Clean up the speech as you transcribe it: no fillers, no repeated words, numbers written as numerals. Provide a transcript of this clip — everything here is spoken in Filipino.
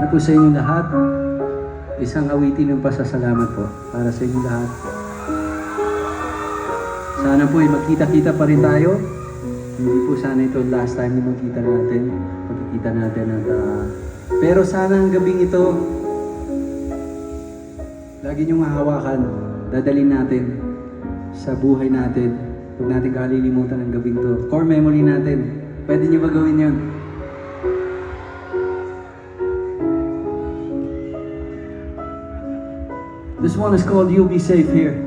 po sa inyo lahat. Isang awitin ng pasasalamat po para sa inyo lahat. Sana po ay magkita-kita pa rin tayo. Hindi po sana ito last time na magkikita natin. Pero sana ang gabing ito, lagi niyong hahawakan, dadalhin natin sa buhay natin. Huwag natin kalilimutan ang gabing to. Core memory natin. Pwede niyo ba gawin yun? This one is called You'll Be Safe Here.